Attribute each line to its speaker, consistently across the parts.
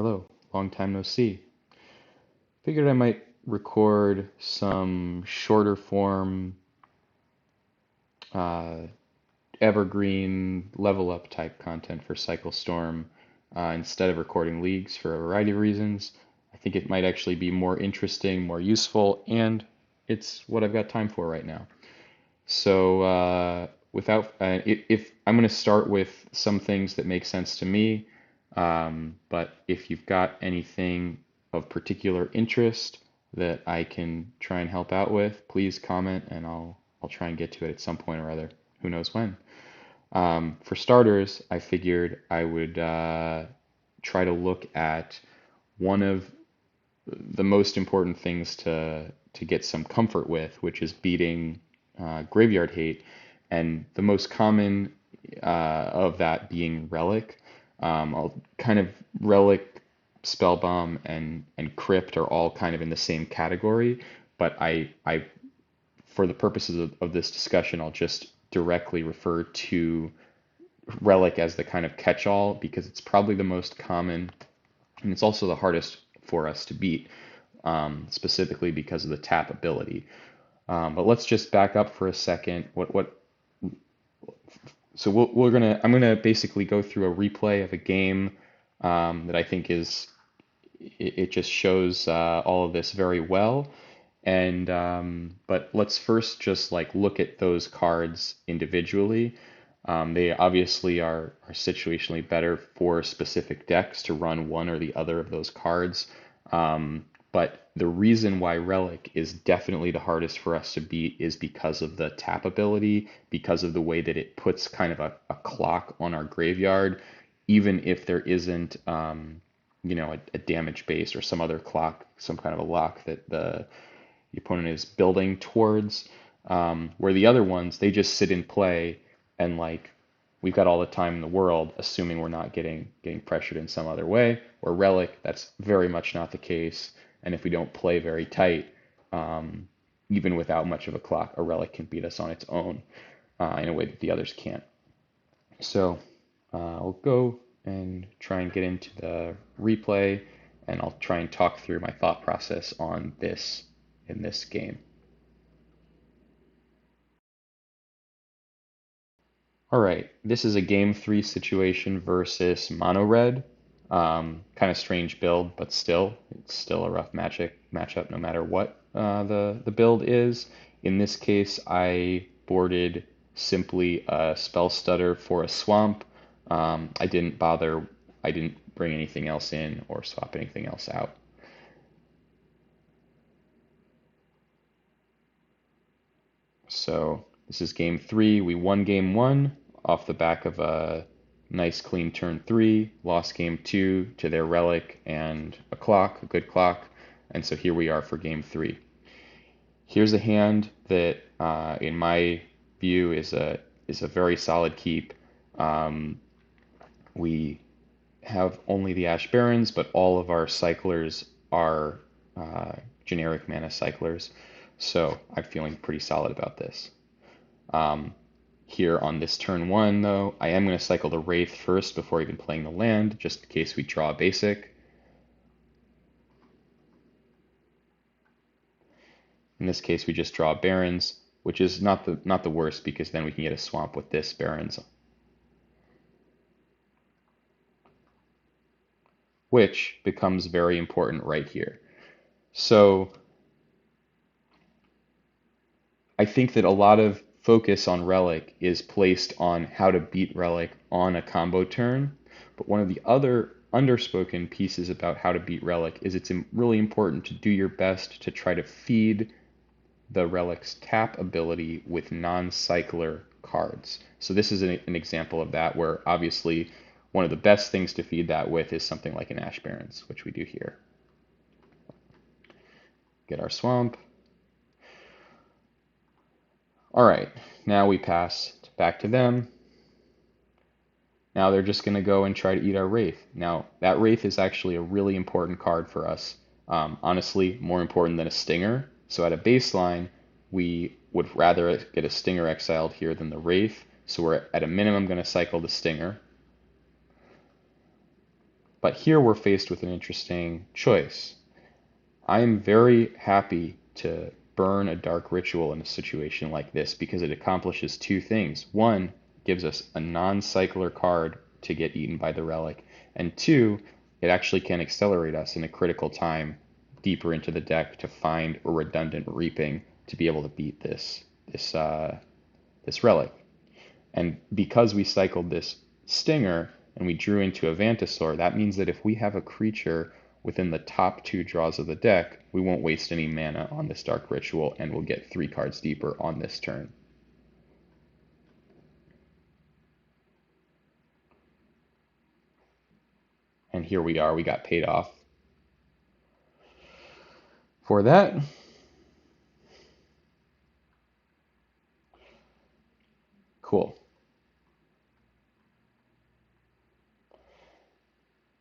Speaker 1: Hello, long time no see. Figured I might record some shorter form, uh, evergreen level up type content for Cyclestorm instead of recording leagues for a variety of reasons. I think it might actually be more interesting, more useful, and it's what I've got time for right now. So, if I'm going to start with some things that make sense to me, but if you've got anything of particular interest that I can try and help out with, please comment and I'll try and get to it at some point or other. Who knows when? For starters, I figured I would try to look at one of the most important things to get some comfort with, which is beating graveyard hate, and the most common of that being Relic. I'll kind of Relic, Spellbomb, and Crypt are all kind of in the same category, but I for the purposes of this discussion, I'll just directly refer to Relic as the kind of catch-all because it's probably the most common and it's also the hardest for us to beat, specifically because of the tap ability. But let's just back up for a second. So I'm gonna basically go through a replay of a game that I think it just shows all of this very well. And but let's first just like look at those cards individually. They obviously are situationally better for specific decks to run one or the other of those cards. But the reason why Relic is definitely the hardest for us to beat is because of the tap ability, because of the way that it puts kind of a clock on our graveyard, even if there isn't, a damage base or some other clock, some kind of a lock that the opponent is building towards. Where the other ones, they just sit in play and like we've got all the time in the world, assuming we're not getting pressured in some other way. Or Relic, that's very much not the case. And if we don't play very tight, even without much of a clock, a Relic can beat us on its own in a way that the others can't. So I'll go and try and get into the replay, and I'll try and talk through my thought process on this in this game. All right, this is a game 3 situation versus Mono Red. Kind of strange build, but it's still a rough matchup no matter what the build is. In this case, I boarded simply a Spell Stutter for a Swamp. I didn't bring anything else in or swap anything else out. So this is game 3. We won game 1 off the back of a nice clean turn 3, lost game 2 to their Relic and a clock, a good clock, and so here we are for game 3. Here's a hand that, in my view, is a very solid keep. We have only the Ash Barrens, but all of our cyclers are generic mana cyclers, so I'm feeling pretty solid about this. Here on this turn 1, though, I am going to cycle the Wraith first before even playing the land, just in case we draw a basic. In this case, we just draw Barrens, which is not the worst because then we can get a swamp with this Barrens, which becomes very important right here. So I think that a lot of focus on Relic is placed on how to beat Relic on a combo turn, but one of the other underspoken pieces about how to beat Relic is it's really important to do your best to try to feed the Relic's tap ability with non-cycler cards. So this is an example of that where obviously one of the best things to feed that with is something like an Ash Barrens, which we do here. Get our swamp. All right, now we pass back to them. Now they're just going to go and try to eat our Wraith. Now, that Wraith is actually a really important card for us. Honestly, more important than a Stinger. So at a baseline, we would rather get a Stinger exiled here than the Wraith. So we're at a minimum going to cycle the Stinger. But here we're faced with an interesting choice. I am very happy to burn a dark ritual in a situation like this because it accomplishes two things. One, gives us a non-cycler card to get eaten by the relic, and two, it actually can accelerate us in a critical time deeper into the deck to find a redundant reaping to be able to beat this relic. And because we cycled this Stinger and we drew into a Vantasaur, that means that if we have a creature within the top two draws of the deck, we won't waste any mana on this Dark Ritual and we'll get 3 cards deeper on this turn. And here we are, we got paid off for that. Cool.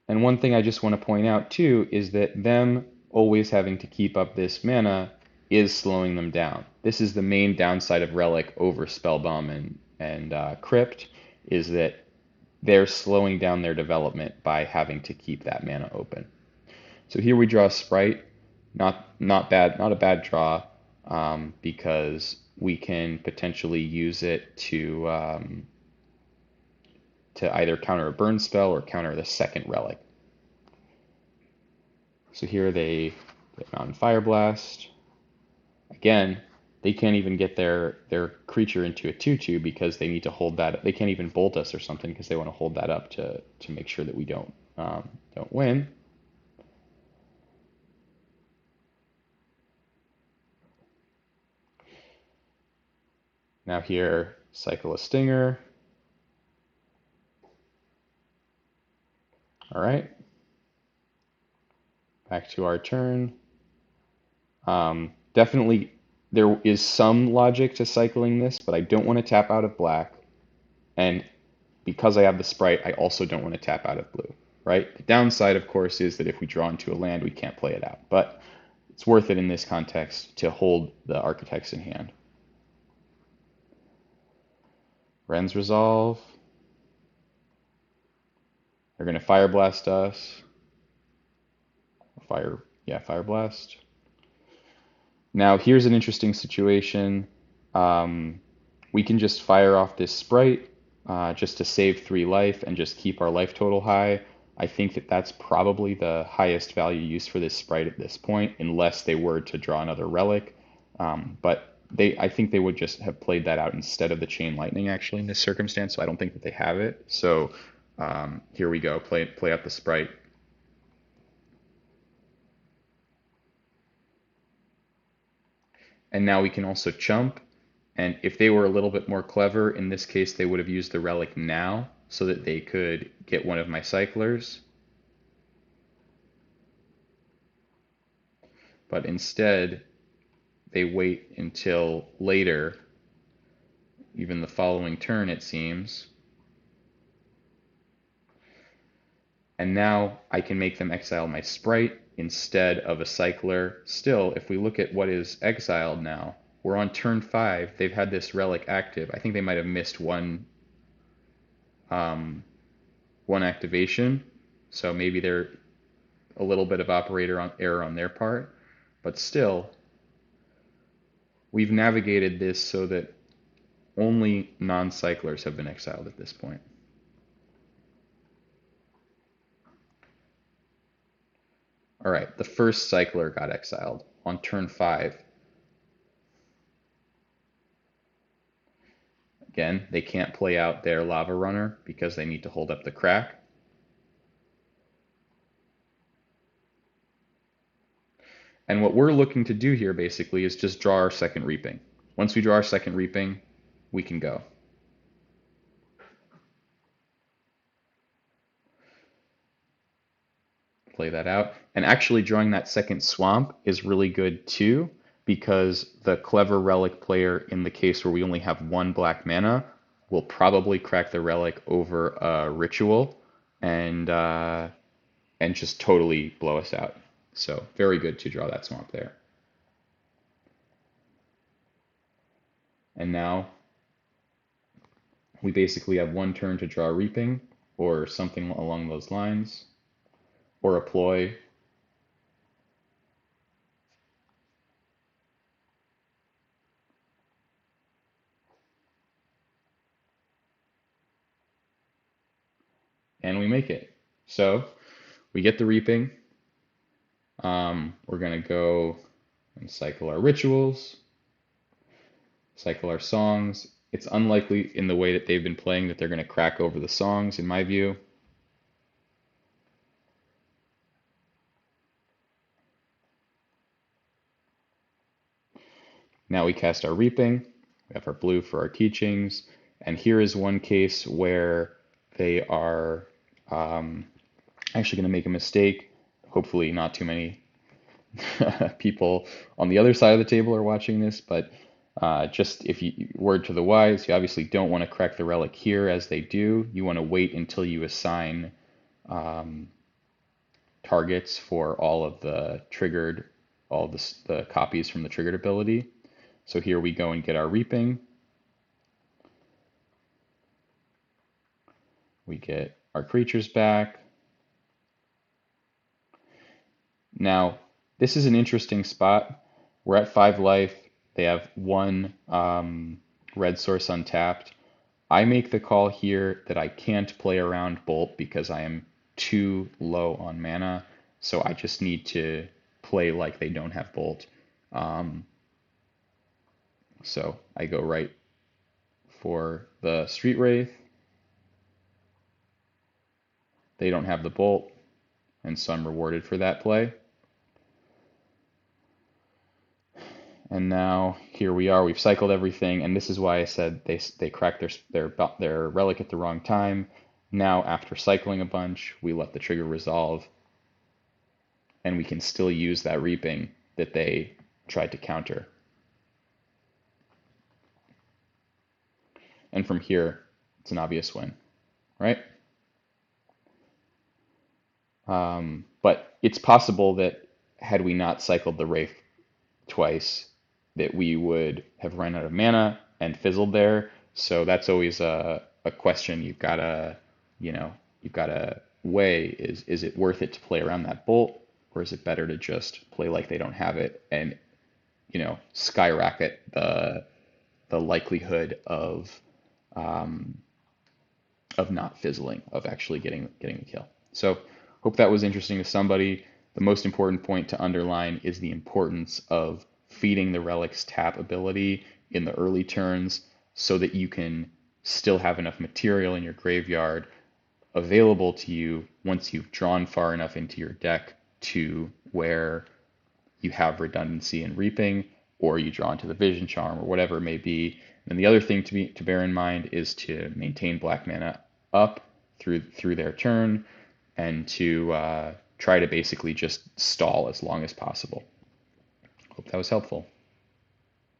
Speaker 1: And one thing I just want to point out too is that them always having to keep up this mana is slowing them down. This is the main downside of Relic over Spellbomb and Crypt, is that they're slowing down their development by having to keep that mana open. So here we draw a Sprite, not bad, not a bad draw, because we can potentially use it to either counter a burn spell or counter the second relic. So here they get Mountain Fire Blast. Again, they can't even get their creature into a 2/2 because they need to hold that. They can't even bolt us or something because they want to hold that up to make sure that we don't win. Now here, cycle a Stinger. All right. Back to our turn. Definitely there is some logic to cycling this, but I don't want to tap out of black. And because I have the Sprite, I also don't want to tap out of blue, right? The downside, of course, is that if we draw into a land, we can't play it out. But it's worth it in this context to hold the Architects in hand. Ren's Resolve. They're going to Fire Blast us. Fire Blast. Now here's an interesting situation. We can just fire off this Sprite just to save 3 life and just keep our life total high. I think that that's probably the highest value use for this Sprite at this point, unless they were to draw another Relic. But I think they would just have played that out instead of the Chain Lightning actually in this circumstance, so I don't think that they have it. So here we go, play out the Sprite. And now we can also chump. And if they were a little bit more clever, in this case, they would have used the Relic now so that they could get one of my Cyclers. But instead, they wait until later, even the following turn, it seems. And now I can make them exile my Sprite instead of a Cycler. Still, if we look at what is exiled now, we're on turn 5. They've had this Relic active. I think they might have missed one activation, so maybe they're a little bit of operator error on their part. But still, we've navigated this so that only non-cyclers have been exiled at this point. All right, the first cycler got exiled on turn 5. Again, they can't play out their Lava Runner because they need to hold up the crack. And what we're looking to do here basically is just draw our second Reaping. Once we draw our second Reaping, we can go. Play that out. And actually drawing that second Swamp is really good too, because the clever Relic player, in the case where we only have 1 black mana, will probably crack the Relic over a Ritual and just totally blow us out. So very good to draw that Swamp there. And now we basically have 1 turn to draw Reaping or something along those lines. or a ploy. And we make it. So we get the reaping. We're going to go and cycle our rituals, cycle our songs. It's unlikely in the way that they've been playing that they're going to crack over the songs, in my view. Now we cast our reaping. We have our blue for our teachings. And here is one case where they are actually going to make a mistake. Hopefully not too many people on the other side of the table are watching this, but just if you word to the wise, you obviously don't want to crack the relic here as they do. You want to wait until you assign targets for all of the triggered, all of the copies from the triggered ability. So here we go and get our reaping. We get our creatures back. Now, this is an interesting spot. We're at 5 life. They have 1 red source untapped. I make the call here that I can't play around Bolt because I am too low on mana. So I just need to play like they don't have Bolt. So I go right for the Street Wraith. They don't have the Bolt, and so I'm rewarded for that play. And now here we are. We've cycled everything, and this is why I said they cracked their relic at the wrong time. Now, after cycling a bunch, we let the trigger resolve, and we can still use that reaping that they tried to counter. And from here, it's an obvious win, right? But it's possible that had we not cycled the Wraith twice, that we would have run out of mana and fizzled there. So that's always a question you've gotta weigh is it worth it to play around that Bolt, or is it better to just play like they don't have it and skyrocket the likelihood of not fizzling, of actually getting the kill. So hope that was interesting to somebody. The most important point to underline is the importance of feeding the Relic's tap ability in the early turns so that you can still have enough material in your graveyard available to you once you've drawn far enough into your deck to where you have redundancy in reaping, or you draw into the vision charm, or whatever it may be. And the other thing to bear in mind is to maintain black mana up through their turn, and to try to basically just stall as long as possible. Hope that was helpful.